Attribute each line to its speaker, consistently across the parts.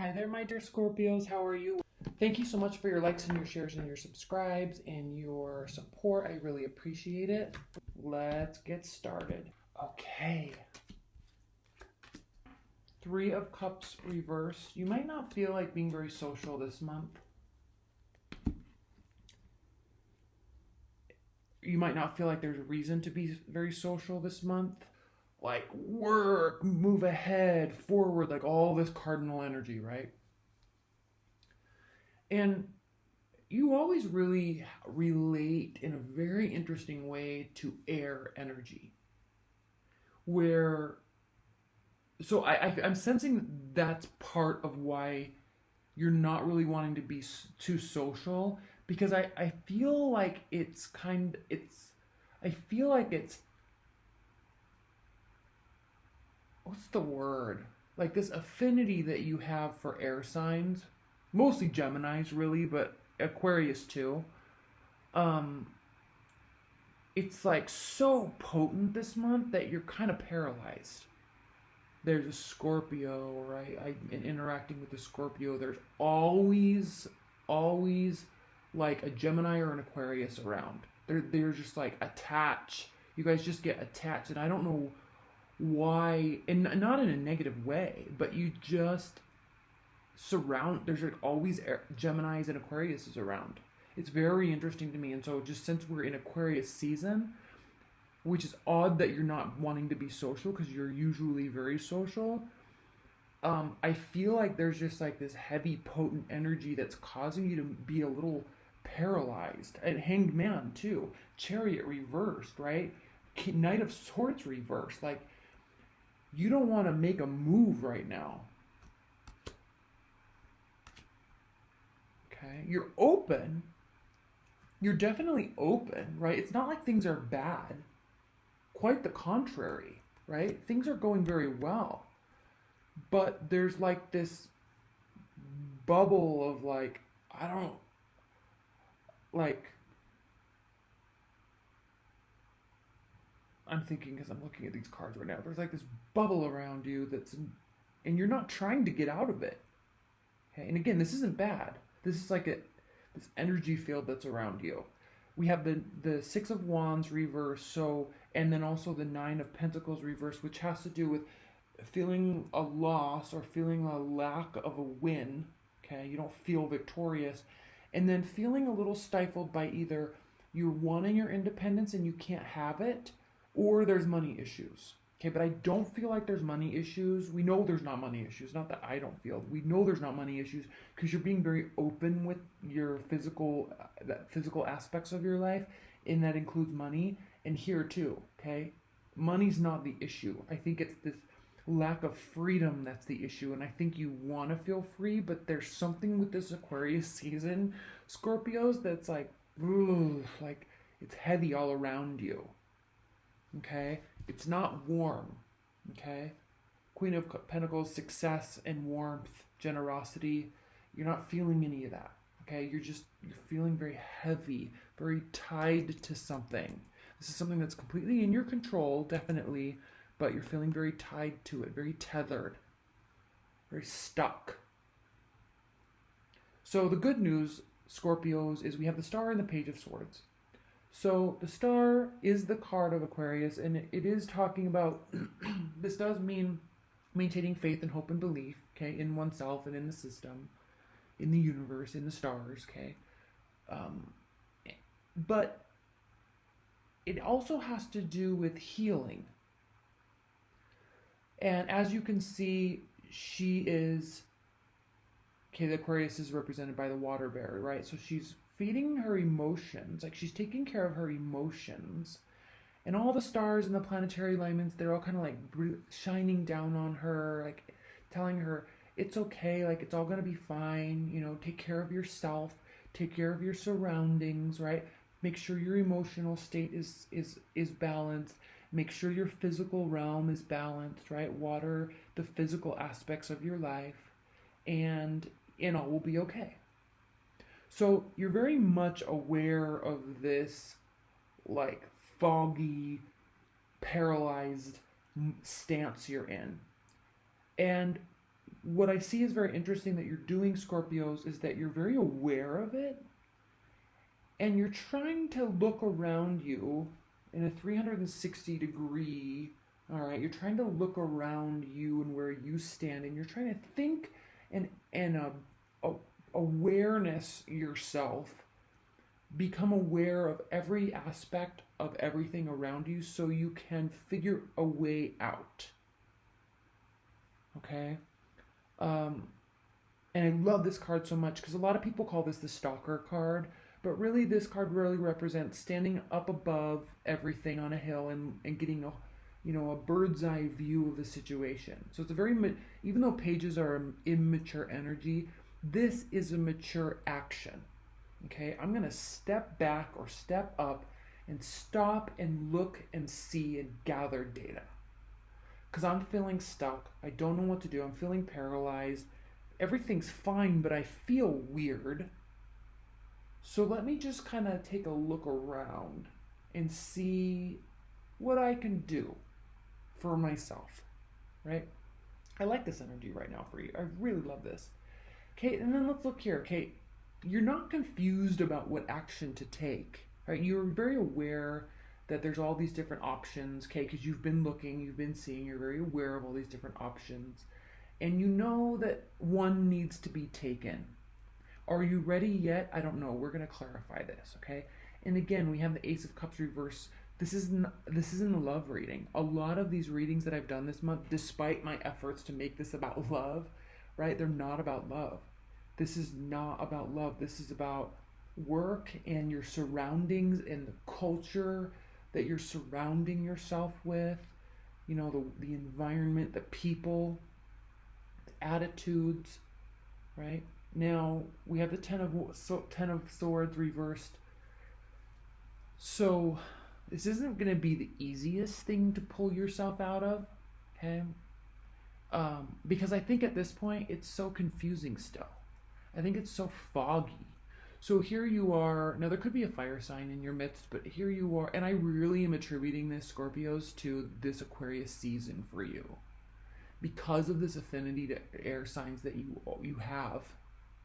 Speaker 1: Hi there, my dear Scorpios. How are you? Thank you so much for your likes and your shares and your subscribes and your support. I really appreciate it. Let's get started. Okay. Three of Cups reversed. You might not feel like being very social this month. You might not feel like there's a reason to be very social this month. Like work, move ahead, forward, like all this cardinal energy, right? And you always really relate in a very interesting way to air energy. So I'm sensing that's part of why you're not really wanting to be too social, because I feel like I feel like it's, what's the word? Like this affinity that you have for air signs, mostly Geminis really, but Aquarius too. Um, it's like so potent this month that you're kind of paralyzed. There's a Scorpio, right? I'm interacting with the Scorpio. There's always like a Gemini or an Aquarius around. They're just like attached. You guys just get attached, and I don't know why, and not in a negative way, but you just surround. There's like always Geminis and Aquariuses around. It's very interesting to me, and so just since we're in Aquarius season, which is odd that you're not wanting to be social because you're usually very social. I feel like there's just like this heavy, potent energy that's causing you to be a little paralyzed. And Hanged Man too, Chariot reversed, right? Knight of Swords reversed. Like you don't want to make a move right now. Okay, you're open. You're definitely open, right? It's not like things are bad. Quite the contrary, right? Things are going very well. But there's like this bubble of like, I don't, like, I'm thinking because I'm looking at these cards right now. There's like this bubble around you and you're not trying to get out of it. Okay, and again, this isn't bad. This is like this energy field that's around you. We have the Six of Wands reverse, so, and then also the Nine of Pentacles reverse, which has to do with feeling a loss or feeling a lack of a win. Okay, you don't feel victorious, and then feeling a little stifled by either you're wanting your independence and you can't have it, or there's money issues. Okay, but I don't feel like there's money issues. We know there's not money issues. Not that I don't feel. We know there's not money issues because you're being very open with your physical aspects of your life, and that includes money. And here too, okay? Money's not the issue. I think it's this lack of freedom that's the issue, and I think you want to feel free, but there's something with this Aquarius season, Scorpios, that's like, ooh, like it's heavy all around you. Okay, it's not warm. Okay, Queen of Pentacles, success and warmth, generosity. You're not feeling any of that. Okay, you're feeling very heavy, very tied to something. This is something that's completely in your control, definitely, but you're feeling very tied to it, very tethered, very stuck. So the good news, Scorpios, is we have the Star and the Page of Swords. So the Star is the card of Aquarius, and it is talking about, this does mean maintaining faith and hope and belief, okay, in oneself and in the system, in the universe, in the stars, okay. But it also has to do with healing. And as you can see, she is, okay, the Aquarius is represented by the water bearer, right? So she's feeding her emotions, like she's taking care of her emotions, and all the stars and the planetary alignments, they're all kind of like shining down on her, like telling her it's okay, like it's all gonna be fine, you know, take care of yourself, take care of your surroundings, right? Make sure your emotional state is balanced, make sure your physical realm is balanced, right? Water the physical aspects of your life, and all will be okay. So you're very much aware of this like foggy, paralyzed stance you're in. And what I see is very interesting that you're doing, Scorpios, is that you're very aware of it, and you're trying to look around you in a 360 degree, all right? You're trying to look around you and where you stand, and you're trying to think and awareness yourself, become aware of every aspect of everything around you so you can figure a way out, okay? And I love this card so much because a lot of people call this the stalker card, but really this card really represents standing up above everything on a hill and getting a, you know, a bird's eye view of the situation. So it's a very, even though pages are immature energy, this is a mature action. Okay, I'm going to step back or step up and stop and look and see and gather data. Because I'm feeling stuck. I don't know what to do. I'm feeling paralyzed. Everything's fine, but I feel weird. So let me just kind of take a look around and see what I can do for myself, right? I like this energy right now for you. I really love this. Okay, and then let's look here. Okay, you're not confused about what action to take, right? You're very aware that there's all these different options, okay, because you've been looking, you've been seeing, you're very aware of all these different options, and you know that one needs to be taken. Are you ready yet? I don't know. We're going to clarify this, okay? And again, we have the Ace of Cups reverse. This isn't a love reading. A lot of these readings that I've done this month, despite my efforts to make this about love, right? They're not about love. This is not about love. This is about work and your surroundings and the culture that you're surrounding yourself with, you know, the environment, the people, the attitudes, right? Now, we have the Ten of Swords reversed. So, this isn't going to be the easiest thing to pull yourself out of, okay? Because I think at this point, it's so confusing still. I think it's so foggy. So here you are. Now, there could be a fire sign in your midst, but here you are. And I really am attributing this, Scorpios, to this Aquarius season for you. Because of this affinity to air signs that you have.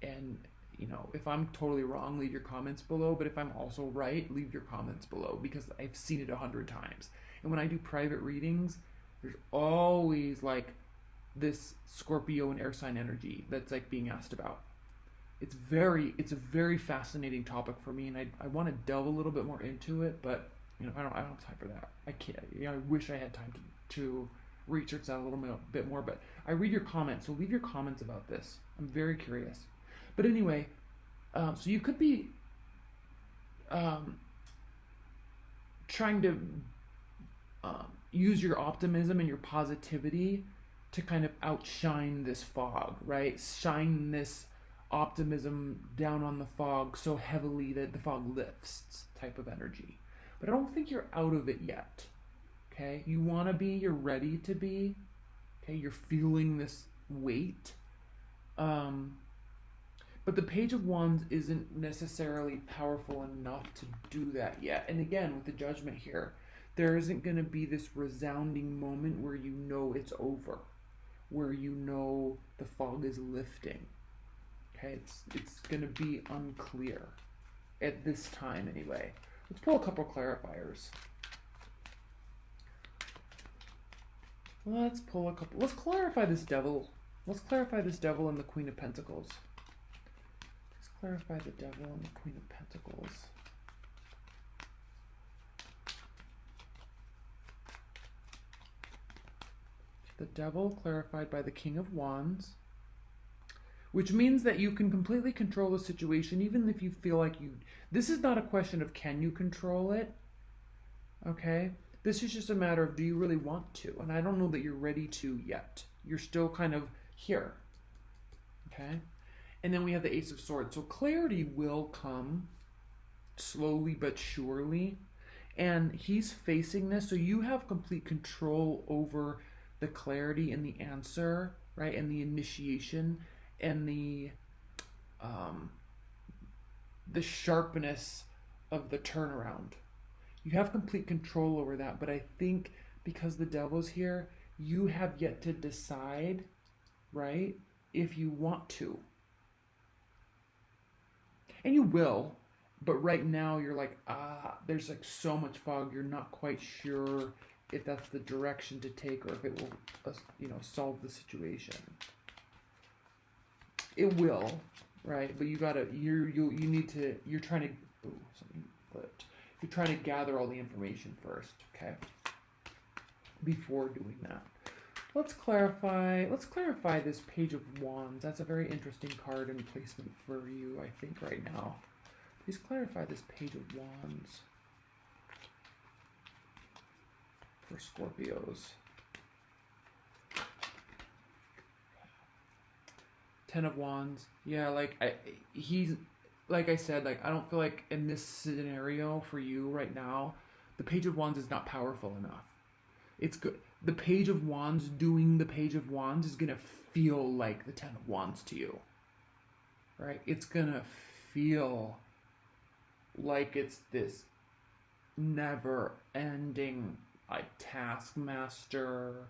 Speaker 1: And, you know, if I'm totally wrong, leave your comments below. But if I'm also right, leave your comments below. Because I've seen it 100 times. And when I do private readings, there's always, like, this Scorpio and air sign energy that's, like, being asked about. It's a very fascinating topic for me, and I want to delve a little bit more into it, but you know I don't have time for that. I can't. You know, I wish I had time to research that a little bit more. But I read your comments, so leave your comments about this. I'm very curious. But anyway, so you could be trying to use your optimism and your positivity to kind of outshine this fog, right? Shine this optimism down on the fog so heavily that the fog lifts type of energy. But I don't think you're out of it yet, okay? You want to be, you're ready to be, okay? You're feeling this weight. But the Page of Wands isn't necessarily powerful enough to do that yet. And again, with the Judgment here, there isn't going to be this resounding moment where you know it's over, where you know the fog is lifting. Okay, it's going to be unclear at this time anyway. Let's pull a couple clarifiers. Let's pull a couple. Let's clarify this Devil. Let's clarify this Devil and the Queen of Pentacles. Let's clarify the Devil and the Queen of Pentacles. The Devil clarified by the King of Wands, which means that you can completely control the situation, even if you feel like you... This is not a question of can you control it, okay? This is just a matter of do you really want to? And I don't know that you're ready to yet. You're still kind of here, okay? And then we have the Ace of Swords. So clarity will come slowly but surely. And he's facing this, so you have complete control over the clarity and the answer, right? And the initiation and the sharpness of the turnaround. You have complete control over that, but I think because the Devil's here, you have yet to decide right? If you want to. And you will, but right now you're like, there's like so much fog, you're not quite sure if that's the direction to take or if it will, solve the situation. It will, right? But you gotta, you're trying to, something flipped. You're trying to gather all the information first, okay? Before doing that. Let's clarify this Page of Wands. That's a very interesting card and placement for you, I think, right now. Please clarify this Page of Wands for Scorpios. 10 of Wands. Yeah, like I said, like I don't feel like in this scenario for you right now, the Page of Wands is not powerful enough. It's good. The Page of Wands doing the Page of Wands is gonna feel like the 10 of Wands to you, right? It's gonna feel like it's this never-ending, like, taskmaster.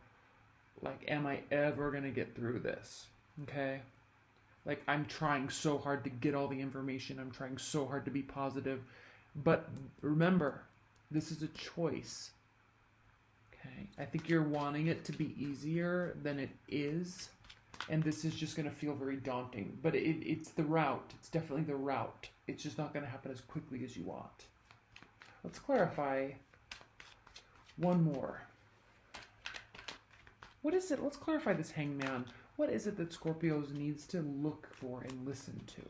Speaker 1: Like, am I ever gonna get through this? Okay. Like, I'm trying so hard to get all the information. I'm trying so hard to be positive. But remember, this is a choice. Okay? I think you're wanting it to be easier than it is. And this is just going to feel very daunting. But it's the route. It's definitely the route. It's just not going to happen as quickly as you want. Let's clarify one more. What is it? Let's clarify this Hangman. What is it that Scorpios needs to look for and listen to?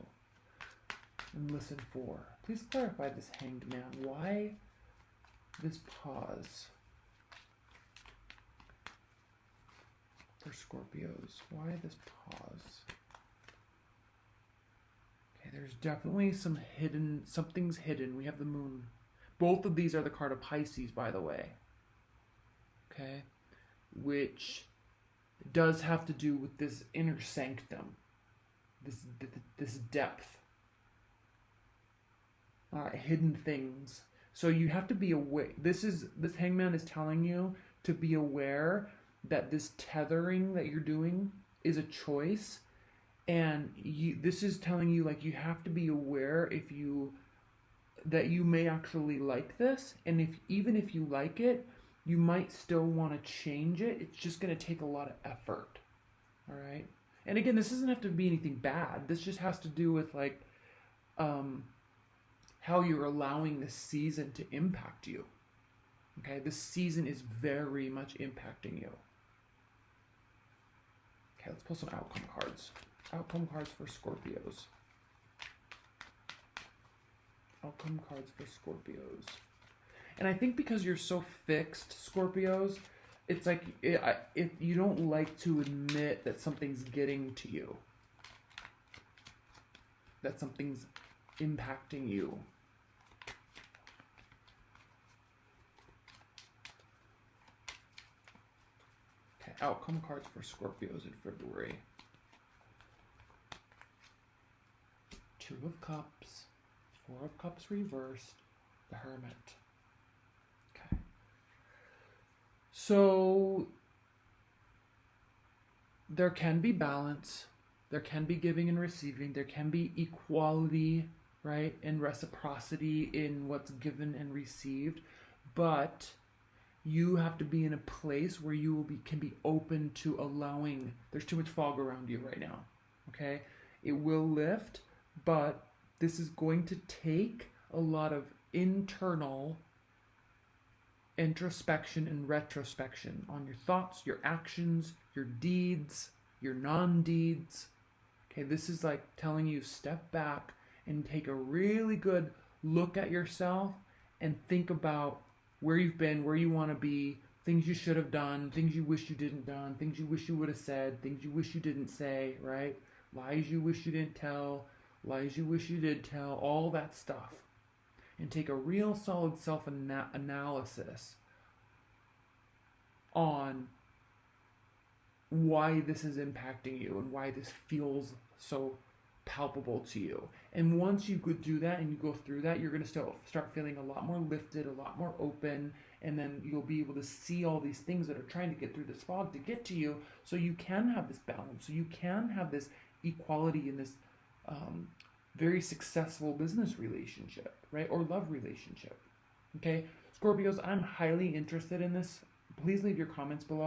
Speaker 1: And listen for. Please clarify this Hanged Man. Why this pause for Scorpios? Why this pause? Okay, there's definitely something's hidden. We have the Moon. Both of these are the card of Pisces, by the way. Okay? Which does have to do with this inner sanctum, this depth, hidden things. So you have to be aware. This Hangman is telling you to be aware that this tethering that you're doing is a choice, and this is telling you, like, you have to be aware that you may actually like this, and even if you like it, you might still want to change it. It's just going to take a lot of effort. All right? And again, this doesn't have to be anything bad. This just has to do with, like, how you're allowing this season to impact you. Okay? This season is very much impacting you. Okay, let's pull some outcome cards. Outcome cards for Scorpios. Outcome cards for Scorpios. And I think because you're so fixed, Scorpios, it's like if you don't like to admit that something's getting to you, that something's impacting you. Okay, outcome cards for Scorpios in February. 2 of Cups, 4 of Cups reversed, the Hermit. So there can be balance, there can be giving and receiving, there can be equality, right, and reciprocity in what's given and received, but you have to be in a place where you can be open to allowing. There's too much fog around you right now, okay? It will lift, but this is going to take a lot of internal introspection and retrospection on your thoughts, your actions, your deeds, your non-deeds. Okay, this is like telling you step back and take a really good look at yourself and think about where you've been, where you want to be, things you should have done, things you wish you didn't done, things you wish you would have said, things you wish you didn't say, right? Lies you wish you didn't tell, lies you wish you did tell, all that stuff. And take a real solid self-analysis on why this is impacting you and why this feels so palpable to you. And once you go do that and you go through that, you're going to start feeling a lot more lifted, a lot more open, and then you'll be able to see all these things that are trying to get through this fog to get to you, so you can have this balance, so you can have this equality in this very successful business relationship, right? Or love relationship. Okay, Scorpios, I'm highly interested in this. Please leave your comments below.